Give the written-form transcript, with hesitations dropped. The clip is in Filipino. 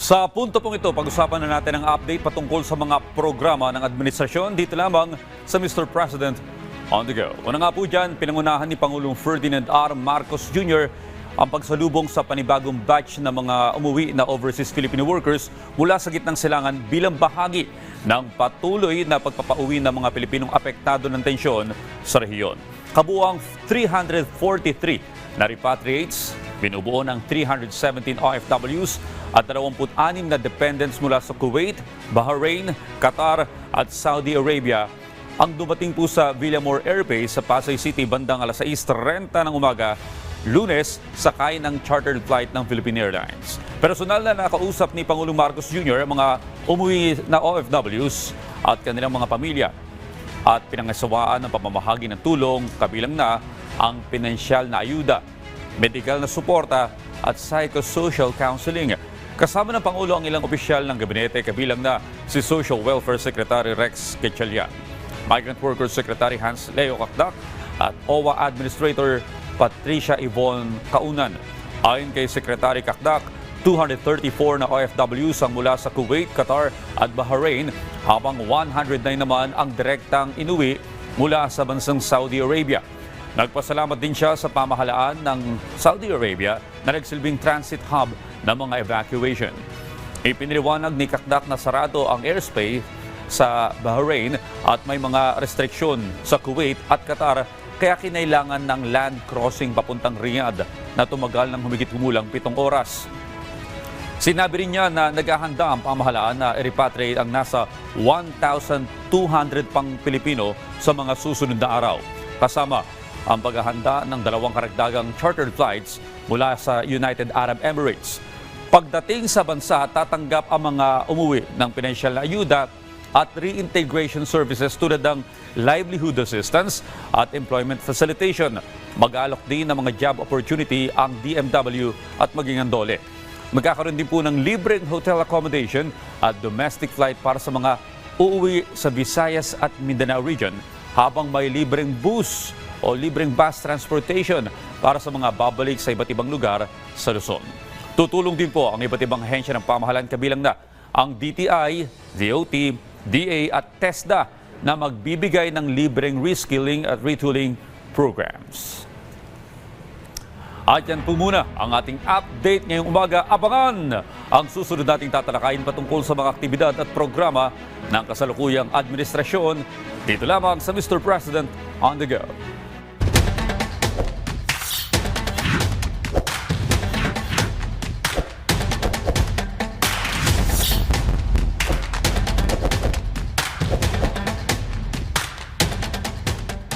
Sa punto pong ito, pag-usapan na natin ang update patungkol sa mga programa ng administrasyon dito lamang sa Mr. President on the Go. Una nga po dyan, pinangunahan ni Pangulong Ferdinand R. Marcos Jr. ang pagsalubong sa panibagong batch ng mga umuwi na overseas Filipino workers mula sa gitnang silangan bilang bahagi ng patuloy na pagpapauwi ng mga Pilipinong apektado ng tensyon sa rehiyon. Kabuang 343 na repatriates, binubuo ng 317 OFWs at 26 na dependents mula sa Kuwait, Bahrain, Qatar at Saudi Arabia ang dumating po sa Villamor Airbase sa Pasay City bandang alas 6:30 ng umaga, Lunes, sakay ng chartered flight ng Philippine Airlines. Personal na nakausap ni Pangulong Marcos Jr. ang mga umuwi na OFWs at kanilang mga pamilya at pinangasawaan ng pamamahagi ng tulong, kabilang na ang pinansyal na ayuda, medikal na suporta at psychosocial counseling. Kasama ng Pangulo ang ilang opisyal ng gabinete, kabilang na si Social Welfare Secretary Rex Gatchalian, Migrant Workers Secretary Hans Leo Cacdac at OWA Administrator Patricia Yvonne Kaunan. Ayon kay Secretary Cacdac, 234 na OFWs ang mula sa Kuwait, Qatar at Bahrain, habang 109 naman ang direktang inuwi mula sa bansang Saudi Arabia. Nagpasalamat din siya sa pamahalaan ng Saudi Arabia na nagsilbing transit hub ng mga evacuation. Ipiniliwanag ni Cacdac na sarado ang airspace sa Bahrain at may mga restriksyon sa Kuwait at Qatar, kaya kinailangan ng land crossing papuntang Riyadh na tumagal ng humigit-humulang 7 oras. Sinabi rin niya na naghahanda ang pamahalaan na i-repatriate ang nasa 1,200 pang Pilipino sa mga susunod na araw, kasama ang paghahanda ng 2 karagdagang chartered flights mula sa United Arab Emirates. Pagdating sa bansa, tatanggap ang mga umuwi ng pinansyal na ayuda at reintegration services tulad ng livelihood assistance at employment facilitation. Mag-aalok din ng mga job opportunity ang DMW at maging ang DOLE. Magkakaroon din po ng libreng hotel accommodation at domestic flight para sa mga uuwi sa Visayas at Mindanao region, habang may libreng bus o libreng bus transportation para sa mga babalik sa iba't ibang lugar sa Luzon. Tutulong din po ang iba't ibang ahensya ng pamahalaan, kabilang na ang DTI, DOT, DA at TESDA na magbibigay ng libreng reskilling at retooling programs. At yan po muna ang ating update ngayong umaga. Abangan ang susunod nating tatalakayin patungkol sa mga aktibidad at programa ng kasalukuyang administrasyon dito lamang sa Mr. President on the Go.